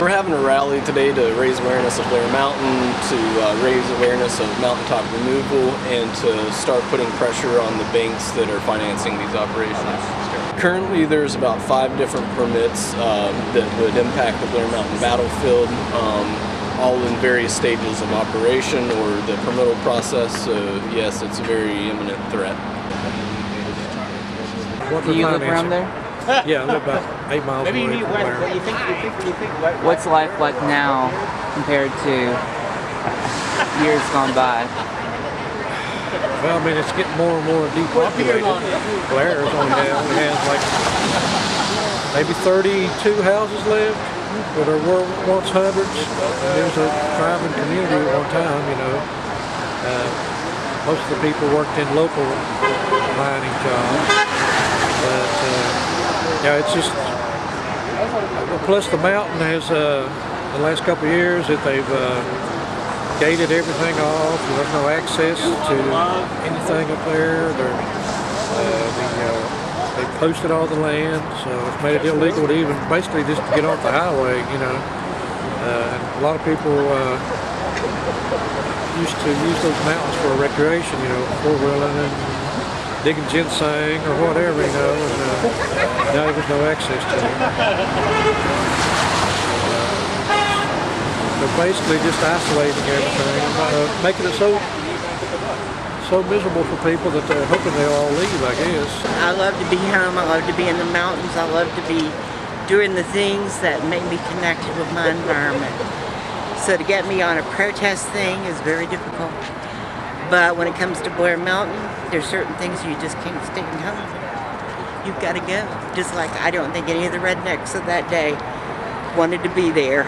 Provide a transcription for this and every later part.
We're having a rally today to raise awareness of Blair Mountain, to raise awareness of mountaintop removal, and to start putting pressure on the banks that are financing these operations. Currently there's about 5 different permits that would impact the Blair Mountain battlefield, all in various stages of operation or the permittal process, so yes, it's a very imminent threat. Do you live around there? Yeah, I live about 8 miles away from there. What's life like now compared to years gone by? Well, I mean, it's getting more and more depopulated. Blair only has like maybe 32 houses left, but there were once hundreds. There was a thriving community at one time, you know. Most of the people worked in local mining jobs, but yeah, it's just, plus the mountain has, the last couple of years that they've gated everything off. There's no access to anything up there. They posted all the land, so it's made it illegal to even basically just get off the highway, you know. And a lot of people used to use those mountains for recreation, you know, four-wheeling and digging ginseng or whatever, you know, and now there's no access to it. They're basically just isolating everything, making it so miserable for people that they're hoping they'll all leave, I guess. I love to be home. I love to be in the mountains. I love to be doing the things that make me connected with my environment. So to get me on a protest thing is very difficult. But when it comes to Blair Mountain, there's certain things you just can't stay home. You've got to go. Just like I don't think any of the rednecks of that day wanted to be there.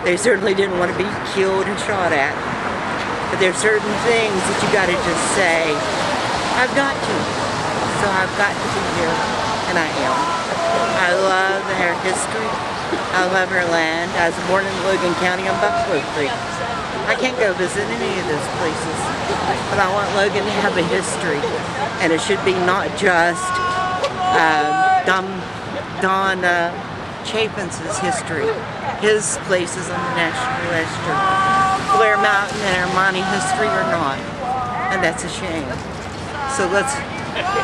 They certainly didn't want to be killed and shot at. But there's certain things that you got to just say, I've got to. So I've got to be here, and I am. I love her history. I love her land. I was born in Logan County on Buffalo Creek. I can't go visit any of those places, but I want Logan to have a history, and it should be not just Don Chafin's history. His place is on the National Register. Blair Mountain and our mining history are not, and that's a shame. So let's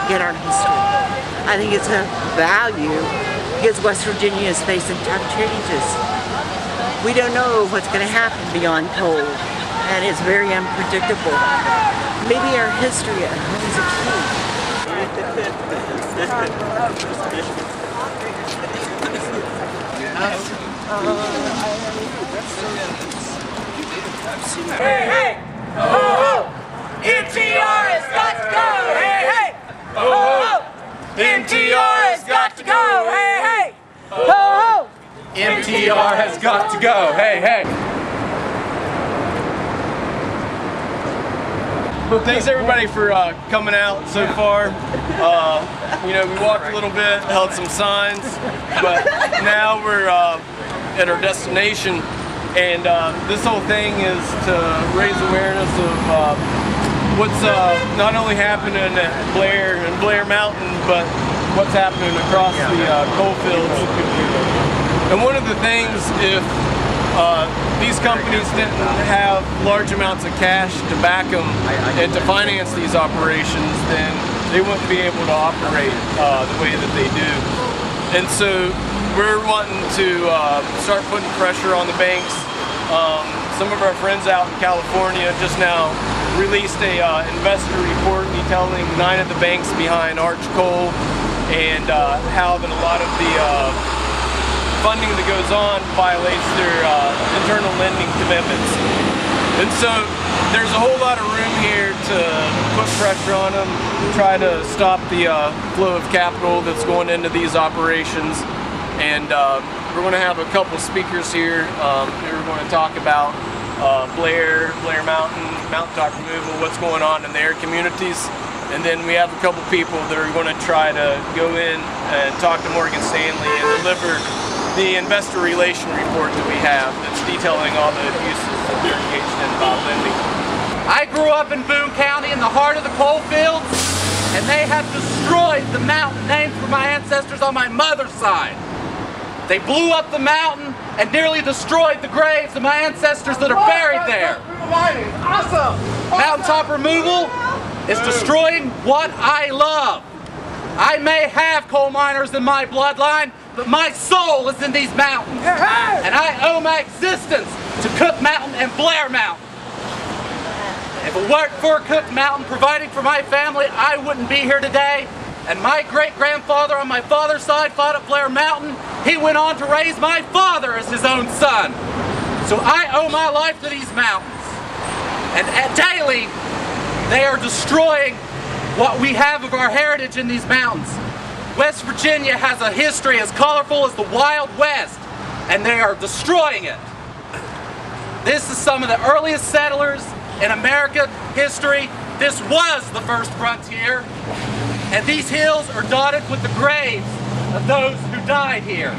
get our history. I think it's a value because West Virginia is facing tough changes. We don't know what's going to happen beyond coal, and it's very unpredictable. Maybe our history at home is a key. Hey, hey! Oh, oh! MTR has got to go! Hey, hey! Oh, oh! MTR has got to go! Hey, hey! Oh, oh! MTR has got to go. Hey, hey. Thanks everybody for coming out so far. You know, we walked a little bit, held some signs, but now we're at our destination, and this whole thing is to raise awareness of what's not only happening at Blair Mountain, but what's happening across the coal fields. And one of the things, if these companies didn't have large amounts of cash to back them and to finance these operations, then they wouldn't be able to operate the way that they do. And so we're wanting to start putting pressure on the banks. Some of our friends out in California just now released a investor report detailing 9 of the banks behind Arch Coal and how that a lot of the funding that goes on violates their internal lending commitments. And so there's a whole lot of room here to put pressure on them, try to stop the flow of capital that's going into these operations. And we're going to have a couple speakers here who are going to talk about Blair Mountain, mountaintop removal, what's going on in their communities. And then we have a couple people that are going to try to go in and talk to Morgan Stanley and deliver the investor relation report that we have that's detailing all the abuses that they're engaged in about lending. I grew up in Boone County in the heart of the coal fields, and they have destroyed the mountain named for my ancestors on my mother's side. They blew up the mountain, and nearly destroyed the graves of my ancestors that are buried there. Awesome! Mountaintop removal is destroying what I love. I may have coal miners in my bloodline, but my soul is in these mountains. And I owe my existence to Cook Mountain and Blair Mountain. If it weren't for Cook Mountain providing for my family, I wouldn't be here today. And my great-grandfather on my father's side fought at Blair Mountain. He went on to raise my father as his own son. So I owe my life to these mountains. And daily, they are destroying what we have of our heritage in these mountains. West Virginia has a history as colorful as the Wild West, and they are destroying it. This is some of the earliest settlers in American history. This was the first frontier, and these hills are dotted with the graves of those who died here.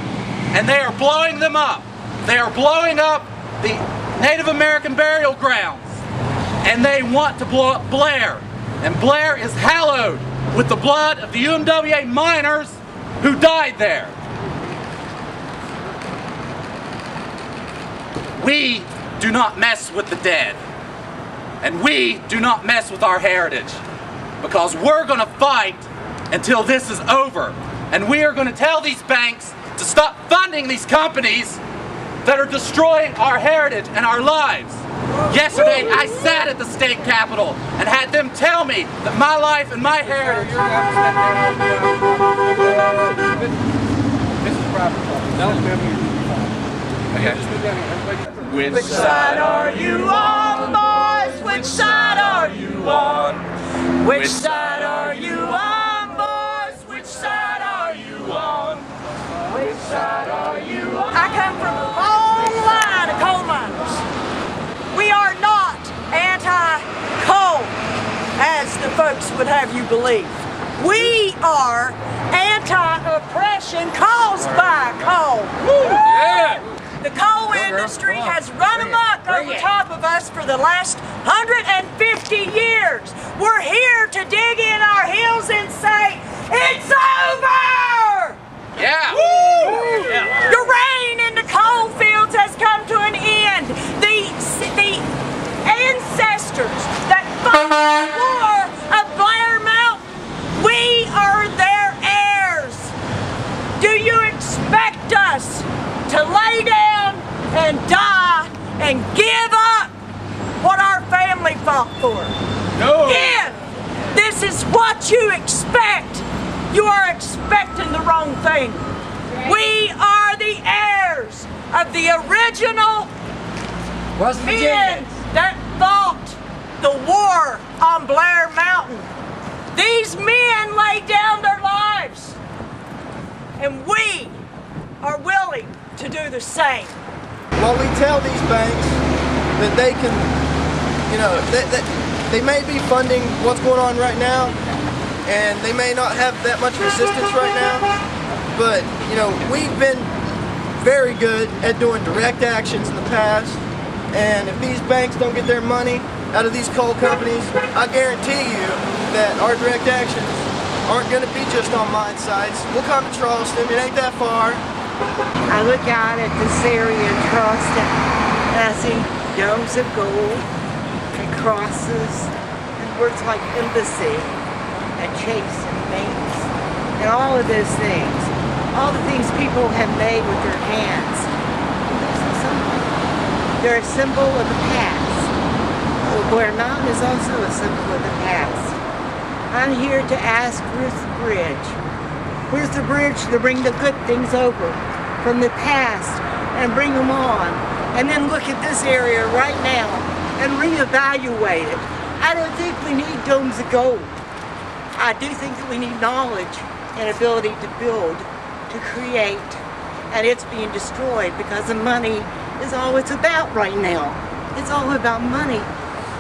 And they are blowing them up. They are blowing up the Native American burial grounds, and they want to blow up Blair. And Blair is hallowed with the blood of the UMWA miners who died there. We do not mess with the dead. And we do not mess with our heritage. Because we're going to fight until this is over. And we are going to tell these banks to stop funding these companies that are destroying our heritage and our lives. Yesterday, I sat at the state capitol and had them tell me that my life and my heritage. Which side are you on, boys? Which side are you on? Which side are you on, boys? Which side are you on? Which side are you on? I come from a long line of coal miners. We are not anti-coal, as the folks would have you believe. We are anti-oppression caused by coal. Yeah. The coal industry has run amok over top of us for the last 150 years. We're here to dig in our heels and say, it's over! Yeah. Your reign in the coal fields has come to an end. The ancestors that fought the war of Blair Mountain, we are their heirs. Do you expect us to lay down and die and give up what our family fought for? No. If this is what you expect, you are expecting the wrong thing. We are the heirs of the original men that fought the war on Blair Mountain. These men laid down their lives, and we are willing to do the same. While we tell these banks that they can, they may be funding what's going on right now, and they may not have that much resistance right now, but, we've been very good at doing direct actions in the past, and if these banks don't get their money out of these coal companies, I guarantee you that our direct actions aren't going to be just on mine sites. We'll come to Charleston, it ain't that far. I look out at this area in Charleston and I see domes of gold and crosses and words like embassy and chase and mates and all of those things. All the things people have made with their hands. They're a symbol of the past. Well, Blair Mountain is also a symbol of the past. I'm here to ask Ruth Bridge. Where's the bridge to bring the good things over from the past and bring them on? And then look at this area right now and reevaluate it. I don't think we need domes of gold. I do think that we need knowledge and ability to build, to create, and it's being destroyed because the money is all it's about right now. It's all about money.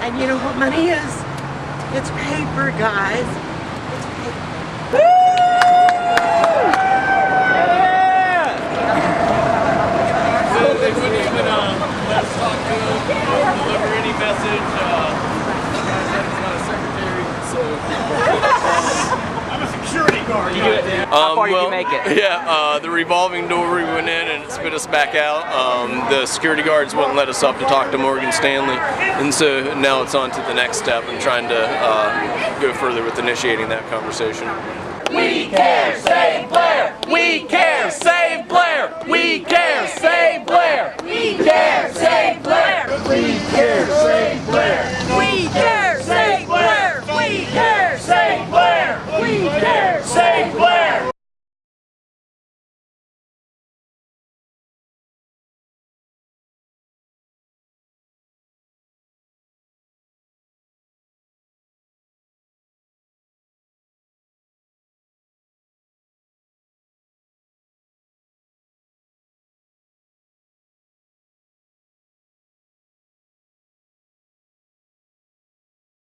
And you know what money is? It's paper, guys. It's paper. So they wouldn't even let us talk to them, deliver any message. That's not a secretary, so. I'm a security guard. How far did you make it? Yeah, the revolving door we went in and it spit us back out. The security guards wouldn't let us up to talk to Morgan Stanley, and so now it's on to the next step and trying to go further with initiating that conversation. We care, save Blair! We care, save Blair! We care, save Blair! We care, save Blair! We care, save Blair!